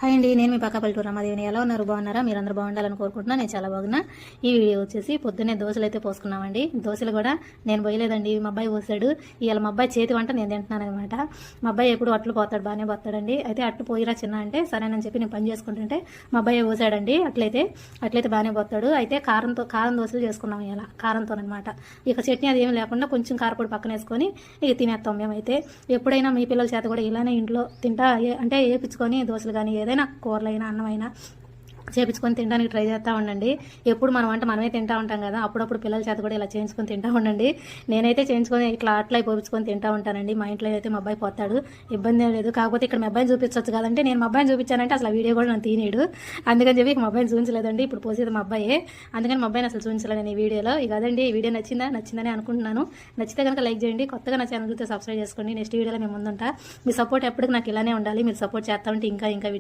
Hi అండి, నేను మీ పక్క పల్లెటూరు రమాదేవిని. ఎలా ఉన్నారు? బాగున్నారా? మీరందరూ బాగుండాలని కోరుకుంటున్నా. నేను చాలా బాగున్నా. ఈ వీడియో వచ్చేసి పొద్దున్నే దోశలు అయితే పోసుకున్నామండి. దోశలు కూడా నేను పోయలేదండి, మా అబ్బాయి పోసాడు. ఇవాళ మా అబ్బాయి చేతి వంట నేను తింటున్నాను అనమాట. మా అబ్బాయి ఎప్పుడు అట్లు పోతాడు, బాగానే పోతాడండి. అయితే అట్లు పోయిరా చిన్న అంటే సరేనని చెప్పి నేను పని చేసుకుంటుంటే మా అబ్బాయి పోసాడండి. అట్లయితే బాగానే పోతాడు. అయితే కారం దోశలు చేసుకున్నాం ఇలా కారంతోనమాట. ఇక చట్నీ అది ఏమి లేకుండా కొంచెం కారపొడి పక్కన వేసుకొని ఇక తినేస్తాం మేమైతే. ఎప్పుడైనా మీ పిల్లల చేత కూడా ఇలానే ఇంట్లో తింటా అంటే వేపించుకొని దోశలు కానీ ఏదైనా కూరలైనా అన్నమైనా చేపించుకొని తినడానికి ట్రై చేస్తూ ఉండండి. ఎప్పుడు మనం అంటే మనమే తింటూ ఉంటాం కదా, అప్పుడప్పుడు పిల్లల చేత కూడా ఇలా చేయించుకొని తింటూ ఉండండి. నేనైతే చేయించుకొని ఇట్లా అట్లా పోపించుకొని తింటూ ఉంటానండి. మా ఇంట్లో అయితే మా అబ్బాయి పోతాడు, ఇబ్బంది ఏం లేదు. కాకపోతే ఇక్కడ మా అబ్బాయిని చూపించవచ్చు కదంటే నేను మా అబ్బాయిని చూపించానంటే అసలు వీడియో కూడా నన్ను తీనేడు. అందుకని చెప్పి మా అబ్బాయిని చూపించలేదండి. ఇప్పుడు పోసేది మా అబ్బాయే, అందుకని మా అబ్బాయిని అసలు చూపించలేదు నేను ఈ వీడియోలో. ఇక అదండి, ఈ వీడియో నచ్చిందని అనుకుంటున్నాను. నచ్చితే కనుక లైక్ చేయండి, కొత్తగా నా ఛానల్ అయితే సబ్స్క్రైబ్ చేసుకోండి. నెక్స్ట్ వీడియోలో మేము ముందుంటా. మీ సపోర్ట్ ఎప్పటికి నాకు ఇలానే ఉండాలి. మీరు సపోర్ట్ చేస్తూ ఉంటే ఇంకా వీడియో